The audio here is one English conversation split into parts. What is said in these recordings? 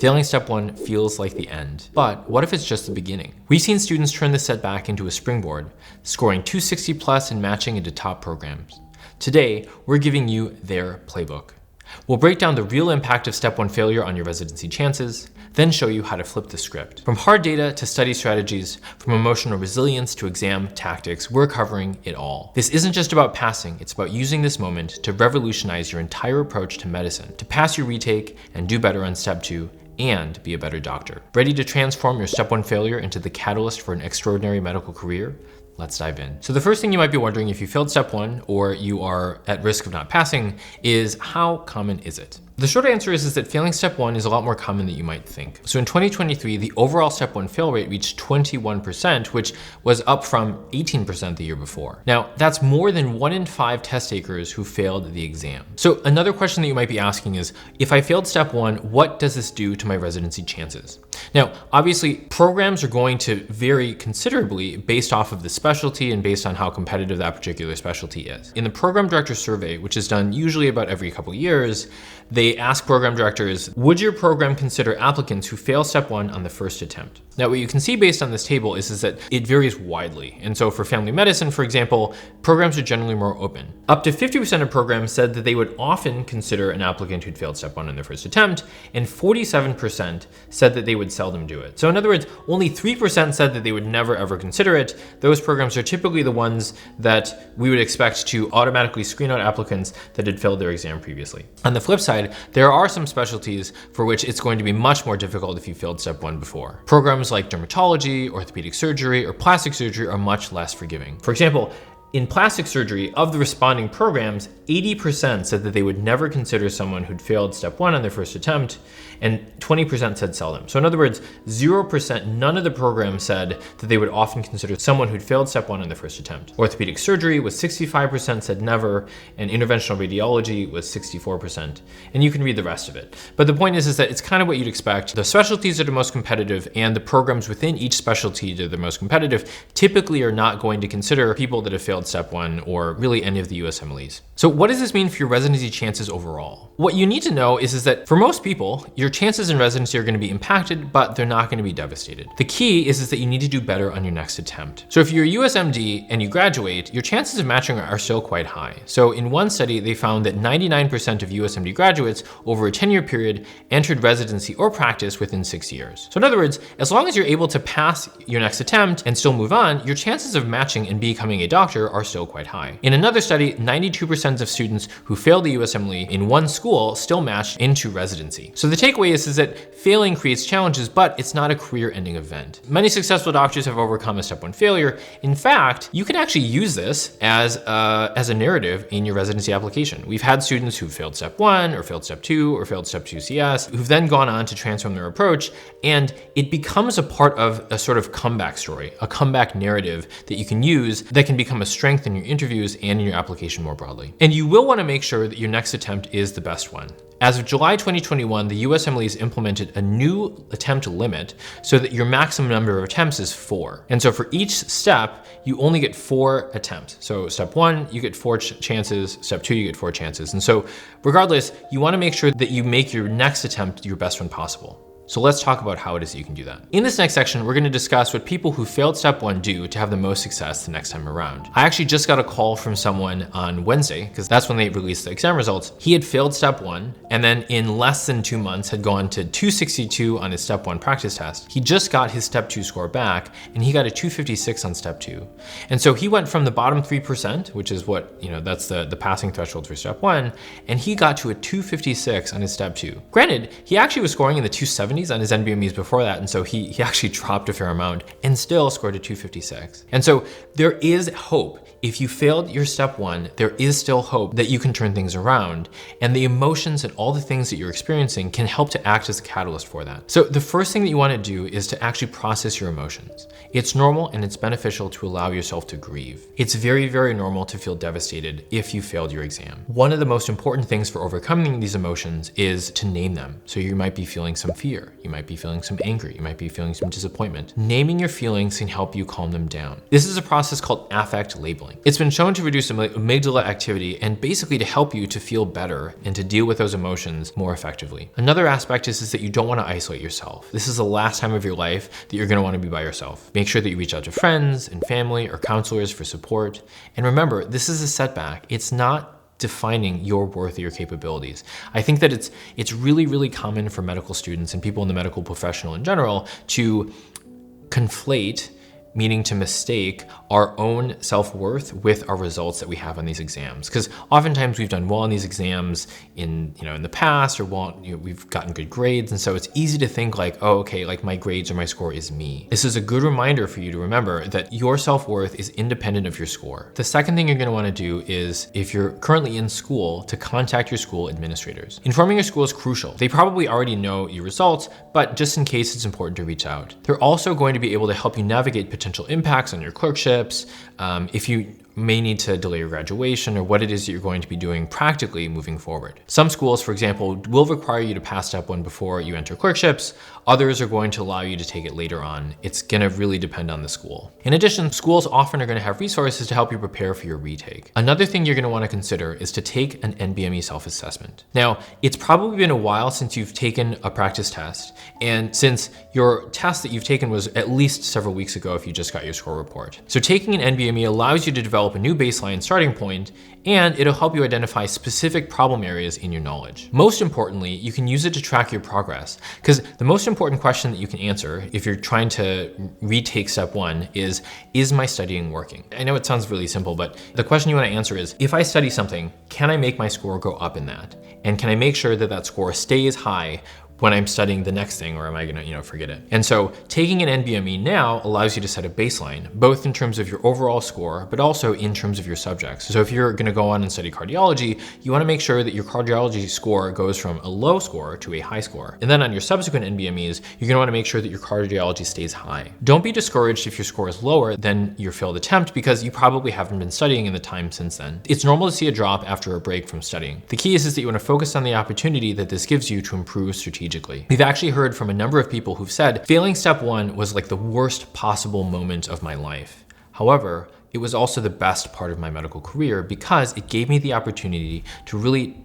Failing step one feels like the end, but what if it's just the beginning? We've seen students turn this setback into a springboard, scoring 260 plus and matching into top programs. Today, we're giving you their playbook. We'll break down the real impact of step one failure on your residency chances, then show you how to flip the script. From hard data to study strategies, from emotional resilience to exam tactics, we're covering it all. This isn't just about passing, it's about using this moment to revolutionize your entire approach to medicine, to pass your retake and do better on step two, and be a better doctor. Ready to transform your step one failure into the catalyst for an extraordinary medical career? Let's dive in. So the first thing you might be wondering if you failed step one or you are at risk of not passing is, how common is it? The short answer is that failing step one is a lot more common than you might think. So in 2023, the overall step one fail rate reached 21%, which was up from 18% the year before. Now, that's more than 1 in 5 test takers who failed the exam. So another question that you might be asking is, if I failed step one, what does this do to my residency chances? Now, obviously, programs are going to vary considerably based off of the specialty and based on how competitive that particular specialty is. In the program director survey, which is done usually about every couple of years, they ask program directors, would your program consider applicants who fail step one on the first attempt? Now, what you can see based on this table is that it varies widely. And so for family medicine, for example, programs are generally more open. Up to 50% of programs said that they would often consider an applicant who'd failed step one on their first attempt, and 47% said that they would seldom do it. So in other words, only 3% said that they would never ever consider it. Those programs are typically the ones that we would expect to automatically screen out applicants that had failed their exam previously. On the flip side, there are some specialties for which it's going to be much more difficult if you failed step one before. Programs like dermatology, orthopedic surgery, or plastic surgery are much less forgiving. For example, in plastic surgery, of the responding programs, 80% said that they would never consider someone who'd failed step one on their first attempt, and 20% said seldom. So in other words, 0%, none of the programs said that they would often consider someone who'd failed step one on their first attempt. Orthopedic surgery was 65% said never, and interventional radiology was 64%. And you can read the rest of it. But the point is that it's kind of what you'd expect. The specialties that are most competitive and the programs within each specialty that are the most competitive typically are not going to consider people that have failed step one or really any of the USMLEs. So what does this mean for your residency chances overall? What you need to know is that for most people, your chances in residency are going to be impacted, but they're not going to be devastated. The key is that you need to do better on your next attempt. So if you're a USMD and you graduate, your chances of matching are still quite high. So in one study, they found that 99% of USMD graduates over a 10-year period entered residency or practice within 6 years. So in other words, as long as you're able to pass your next attempt and still move on, your chances of matching and becoming a doctor are still quite high. In another study, 92% of students who failed the USMLE in one school still matched into residency. So the takeaway is that failing creates challenges, but it's not a career-ending event. Many successful doctors have overcome a step one failure. In fact, you can actually use this as a narrative in your residency application. We've had students who failed step one or failed step two or failed step 2 CS who've then gone on to transform their approach, and it becomes a part of a sort of comeback story, a comeback narrative that you can use that can become a strength in your interviews and in your application more broadly. And you will want to make sure that your next attempt is the best one. As of July 2021, the USMLE has implemented a new attempt limit so that your maximum number of attempts is 4. And so for each step, you only get 4 attempts. So step one, you get 4 chances. Step two, you get 4 chances. And so regardless, you want to make sure that you make your next attempt your best one possible. So let's talk about how it is that you can do that. In this next section, we're going to discuss what people who failed step one do to have the most success the next time around. I actually just got a call from someone on Wednesday, because that's when they released the exam results. He had failed step one, and then in less than 2 months had gone to 262 on his step one practice test. He just got his step two score back, and he got a 256 on step two. And so he went from the bottom 3%, which is what, that's the passing threshold for step one, and he got to a 256 on his step two. Granted, he actually was scoring in the 270s on his NBMEs before that, and so he actually dropped a fair amount and still scored a 256. And so there is hope. If you failed your step one, there is still hope that you can turn things around, and the emotions and all the things that you're experiencing can help to act as a catalyst for that. So the first thing that you want to do is to actually process your emotions. It's normal and it's beneficial to allow yourself to grieve. It's very, very normal to feel devastated if you failed your exam. One of the most important things for overcoming these emotions is to name them. So you might be feeling some fear. fear. You might be feeling some anger. You might be feeling some disappointment. Naming your feelings can help you calm them down. This is a process called affect labeling. It's been shown to reduce amygdala activity and basically to help you to feel better and to deal with those emotions more effectively. Another aspect is that you don't want to isolate yourself. This is the last time of your life that you're going to want to be by yourself. Make sure that you reach out to friends and family or counselors for support. And remember, this is a setback. It's not defining your worth or your capabilities. I think that it's really, really common for medical students and people in the medical professional in general to conflate, meaning to mistake, our own self-worth with our results that we have on these exams. Because oftentimes we've done well on these exams in the past, or we've gotten good grades. And so it's easy to think like, oh, okay, like my grades or my score is me. This is a good reminder for you to remember that your self-worth is independent of your score. The second thing you're gonna wanna do is, if you're currently in school, to contact your school administrators. Informing your school is crucial. They probably already know your results, but just in case, it's important to reach out. They're also going to be able to help you navigate potential impacts on your clerkships, if you may need to delay your graduation, or what it is that you're going to be doing practically moving forward. Some schools, for example, will require you to pass step 1 before you enter clerkships. Others are going to allow you to take it later on. It's gonna really depend on the school. In addition, schools often are gonna have resources to help you prepare for your retake. Another thing you're gonna wanna consider is to take an NBME self-assessment. Now, it's probably been a while since you've taken a practice test, and since your test that you've taken was at least several weeks ago if you just got your score report. So taking an NBME allows you to develop a new baseline starting point, and it'll help you identify specific problem areas in your knowledge. Most importantly, you can use it to track your progress, because the most important question that you can answer if you're trying to retake step 1 is my studying working? I know it sounds really simple, but the question you want to answer is, if I study something, can I make my score go up in that? And can I make sure that that score stays high when I'm studying the next thing, or am I gonna forget it? And so taking an NBME now allows you to set a baseline, both in terms of your overall score, but also in terms of your subjects. So if you're gonna go on and study cardiology, you wanna make sure that your cardiology score goes from a low score to a high score. And then on your subsequent NBMEs, you're gonna wanna make sure that your cardiology stays high. Don't be discouraged if your score is lower than your failed attempt, because you probably haven't been studying in the time since then. It's normal to see a drop after a break from studying. The key is that you wanna focus on the opportunity that this gives you to improve strategically. We've actually heard from a number of people who've said, failing step 1 was like the worst possible moment of my life. However, it was also the best part of my medical career, because it gave me the opportunity to really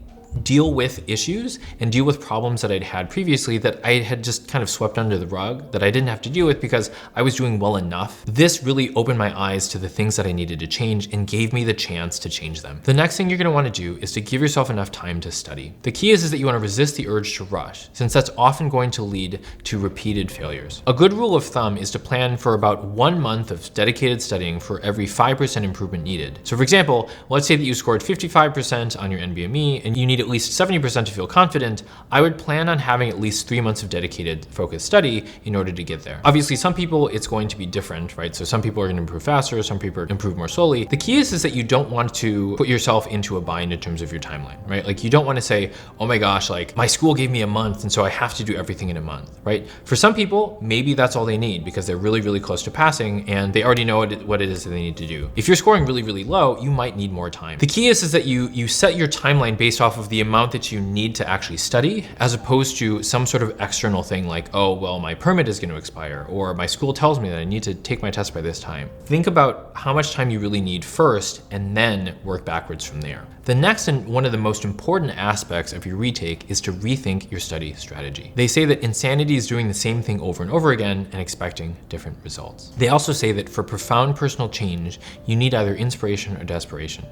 deal with issues and deal with problems that I'd had previously that I had just kind of swept under the rug, that I didn't have to deal with because I was doing well enough. This really opened my eyes to the things that I needed to change and gave me the chance to change them. The next thing you're gonna wanna do is to give yourself enough time to study. The key is that you wanna resist the urge to rush, since that's often going to lead to repeated failures. A good rule of thumb is to plan for about 1 month of dedicated studying for every 5% improvement needed. So for example, let's say that you scored 55% on your NBME and you need at least 70% to feel confident. I would plan on having at least 3 months of dedicated focused study in order to get there. Obviously, some people, it's going to be different, right? So some people are gonna improve faster, some people improve more slowly. The key is that you don't want to put yourself into a bind in terms of your timeline, right? Like you don't wanna say, oh my gosh, like my school gave me a month and so I have to do everything in a month, right? For some people, maybe that's all they need because they're really, really close to passing and they already know what it is that they need to do. If you're scoring really, really low, you might need more time. The key is that you set your timeline based off of the amount that you need to actually study, as opposed to some sort of external thing like, oh, well, my permit is going to expire, or my school tells me that I need to take my test by this time. Think about how much time you really need first, and then work backwards from there. The next and one of the most important aspects of your retake is to rethink your study strategy. They say that insanity is doing the same thing over and over again and expecting different results. They also say that for profound personal change, you need either inspiration or desperation.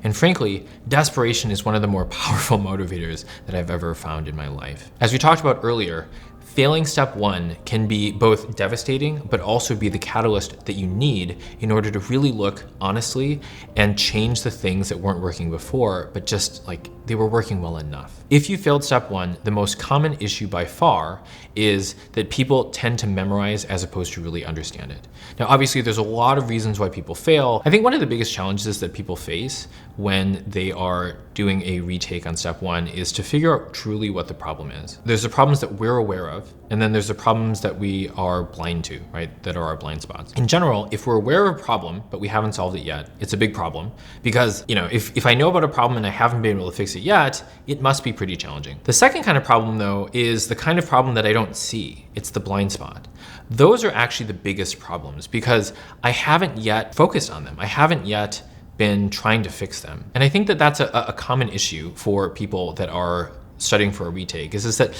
And frankly, desperation is one of the more powerful motivators that I've ever found in my life. As we talked about earlier, failing step 1 can be both devastating, but also be the catalyst that you need in order to really look honestly and change the things that weren't working before, but just like they were working well enough. If you failed step 1, the most common issue by far is that people tend to memorize as opposed to really understand it. Now, obviously there's a lot of reasons why people fail. I think one of the biggest challenges that people face when they are doing a retake on step one is to figure out truly what the problem is. There's the problems that we're aware of, and then there's the problems that we are blind to, right? That are our blind spots. In general, if we're aware of a problem, but we haven't solved it yet, it's a big problem because, if I know about a problem and I haven't been able to fix it yet, it must be pretty challenging. The second kind of problem though is the kind of problem that I don't see. It's the blind spot. Those are actually the biggest problems because I haven't yet focused on them. I haven't yet been trying to fix them. And I think that that's a common issue for people that are studying for a retake is that,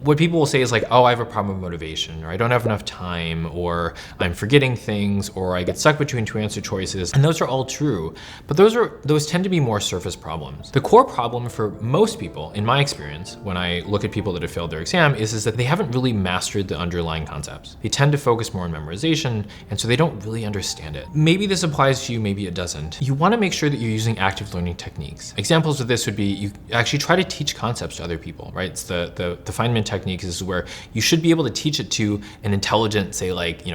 what people will say is like, oh, I have a problem with motivation, or I don't have enough time, or I'm forgetting things, or I get stuck between two answer choices. And those are all true, but those tend to be more surface problems. The core problem for most people, in my experience, when I look at people that have failed their exam, is that they haven't really mastered the underlying concepts. They tend to focus more on memorization, and so they don't really understand it. Maybe this applies to you, maybe it doesn't. You wanna make sure that you're using active learning techniques. Examples of this would be, you actually try to teach concepts to other people, right? It's the Feynman technique is where you should be able to teach it to an intelligent, say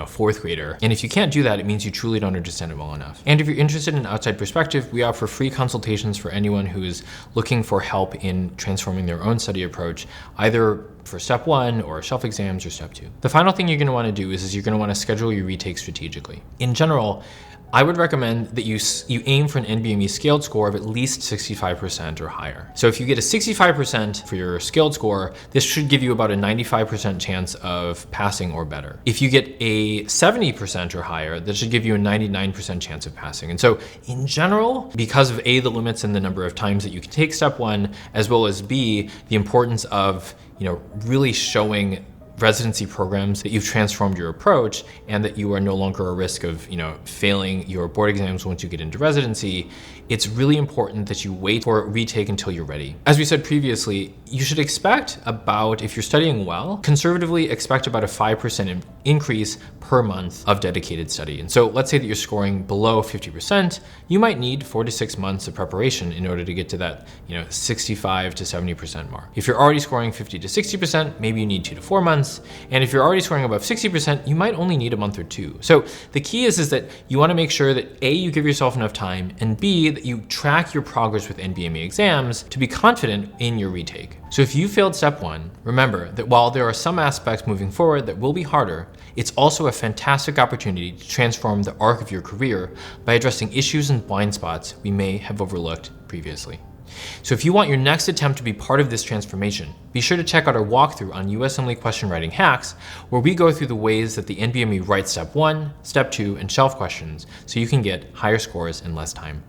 fourth grader. And if you can't do that, it means you truly don't understand it well enough. And if you're interested in an outside perspective, we offer free consultations for anyone who is looking for help in transforming their own study approach, either for step one or shelf exams or step two. The final thing you're gonna wanna do is you're gonna wanna schedule your retake strategically. In general, I would recommend that you aim for an NBME scaled score of at least 65% or higher. So if you get a 65% for your scaled score, this should give you about a 95% chance of passing or better. If you get a 70% or higher, that should give you a 99% chance of passing. And so in general, because of A, the limits in the number of times that you can take step one, as well as B, the importance of really showing residency programs that you've transformed your approach and that you are no longer a risk of failing your board exams once you get into residency, it's really important that you wait for retake until you're ready. As we said previously, you should expect about, if you're studying well, conservatively expect about a 5% increase per month of dedicated study. And so let's say that you're scoring below 50%, you might need 4 to 6 months of preparation in order to get to that 65 to 70% mark. If you're already scoring 50 to 60%, maybe you need 2 to 4 months. And if you're already scoring above 60%, you might only need a month or two. So the key is that you wanna make sure that A, you give yourself enough time, and B, that you track your progress with NBME exams to be confident in your retake. So if you failed step one, remember that while there are some aspects moving forward that will be harder, it's also a fantastic opportunity to transform the arc of your career by addressing issues and blind spots we may have overlooked previously. So if you want your next attempt to be part of this transformation, be sure to check out our walkthrough on USMLE question writing hacks, where we go through the ways that the NBME writes step one, step two, and shelf questions so you can get higher scores in less time.